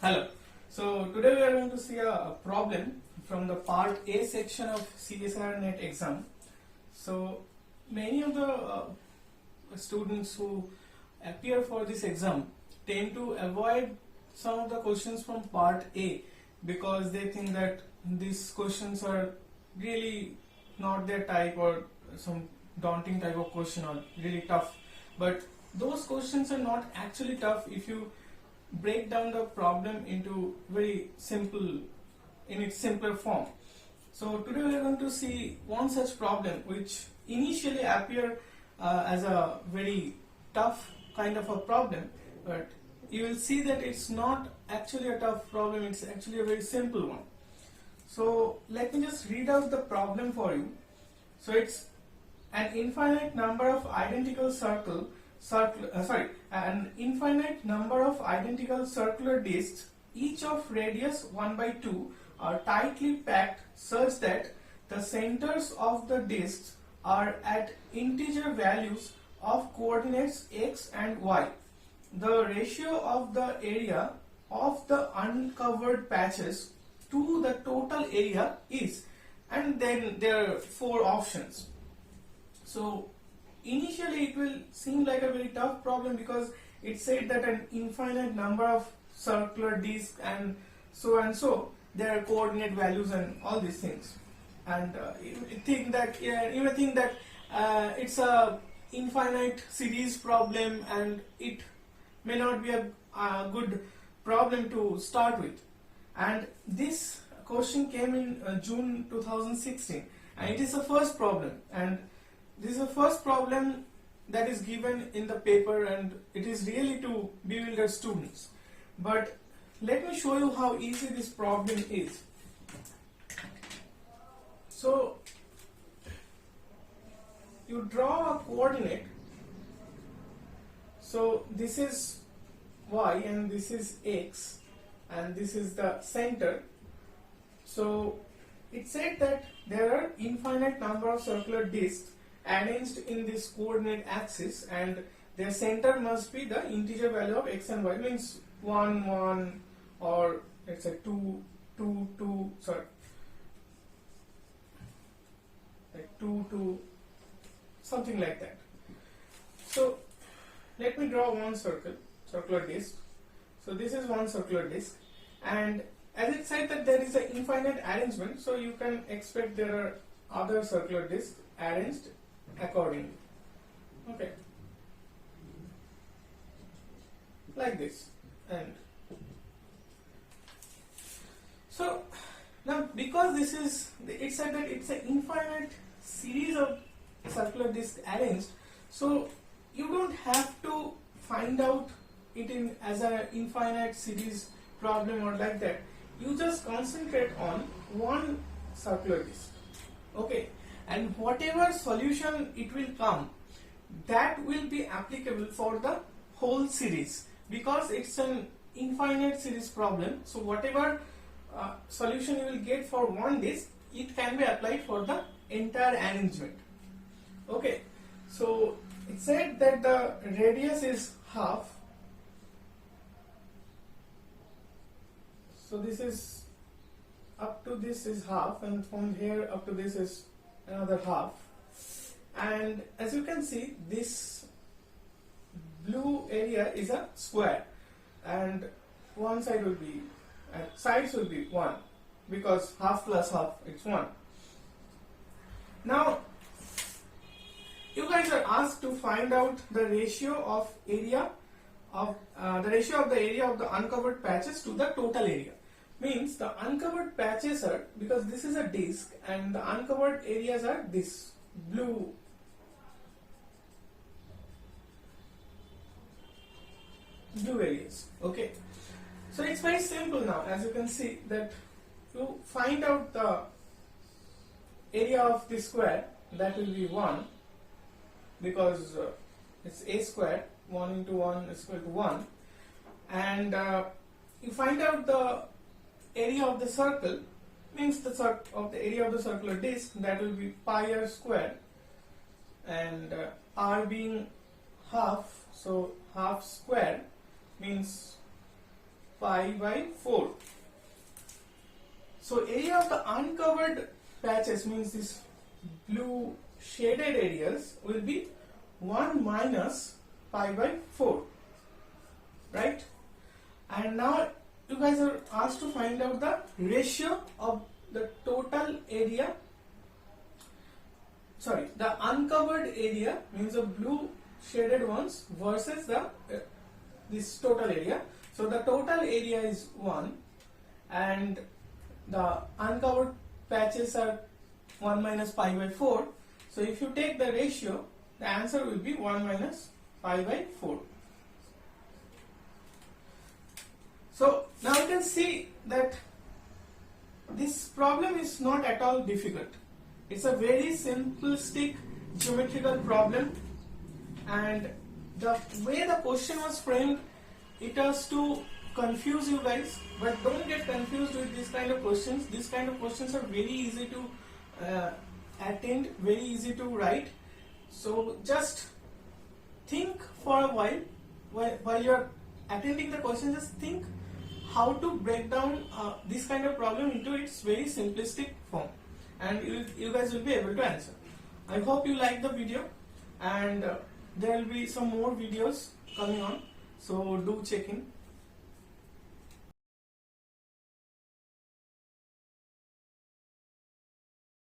Hello. So today we are going to see a problem from the part A section of CSIR NET exam. So many of the students who appear for this exam tend to avoid some of the questions from part A because they think that these questions are really not their type or some daunting type of question or really tough. But those questions are not actually tough if you break down the problem into very simple, in its simpler form. So today we are going to see one such problem which initially appear as a very tough kind of a problem, but you will see that it's not actually a tough problem, it's actually a very simple one. So let me just read out the problem for you. So it's an infinite number of identical an infinite number of identical circular discs, each of radius 1 by 2, are tightly packed such that the centers of the discs are at integer values of coordinates x and y. The ratio of the area of the uncovered patches to the total area is, and then there are four options. So initially it will seem like a very tough problem because it said that an infinite number of circular discs and so there are coordinate values and all these things, and you think that it's a infinite series problem and it may not be a good problem to start with. And this question came in June 2016 and it is the first problem, and this is the first problem that is given in the paper, and it is really to bewilder students. But let me show you how easy this problem is. So you draw a coordinate. So this is y and this is x and this is the center. So it said that there are infinite number of circular discs arranged in this coordinate axis and their center must be the integer value of x and y, means 1 1 or let's say 2 2 2, sorry, like 2 2, something like that. So let me draw one circular disc. So this is one circular disc, and as it said that there is an infinite arrangement, so you can expect there are other circular discs arranged accordingly. Okay, like this. And so now because this is, it said that it's an infinite series of circular discs arranged, so you don't have to find out it in as an infinite series problem or like that. You just concentrate on one circular disc. Okay, and whatever solution it will come, that will be applicable for the whole series because it's an infinite series problem. So whatever solution you will get for one disc, it can be applied for the entire arrangement. Okay, so it said that the radius is half. So this is up to this is half, and from here up to this is another half. And as you can see, this blue area is a square, and one side will be, sides will be 1 because half plus half, it's 1. Now you guys are asked to find out the ratio of area of the area of the uncovered patches to the total area. Means the uncovered patches are, because this is a disk and the uncovered areas are this blue areas. Okay, so it's very simple now. As you can see that you find out the area of this square, that will be 1 because it's a square, 1 into 1 is equal to 1, and you find out the area of the circle, means the area of the circular disc, that will be pi r square, and r being half, so half square means pi by 4. So area of the uncovered patches, means this blue shaded areas, will be 1 minus pi by 4, right? And now you guys are asked to find out the ratio of the total area, sorry, the uncovered area, means the blue shaded ones, versus the this total area. So the total area is 1 and the uncovered patches are 1 minus pi by 4. So if you take the ratio, the answer will be 1 minus pi by 4. So now you can see that this problem is not at all difficult. It's a very simplistic geometrical problem, and the way the question was framed, it was to confuse you guys, but don't get confused with this kind of questions. These kind of questions are very easy to attend, very easy to write. So just think for a while you are attending the question, just think how to break down this kind of problem into its very simplistic form, and you guys will be able to answer. I hope you like the video, and there will be some more videos coming on, so do check in.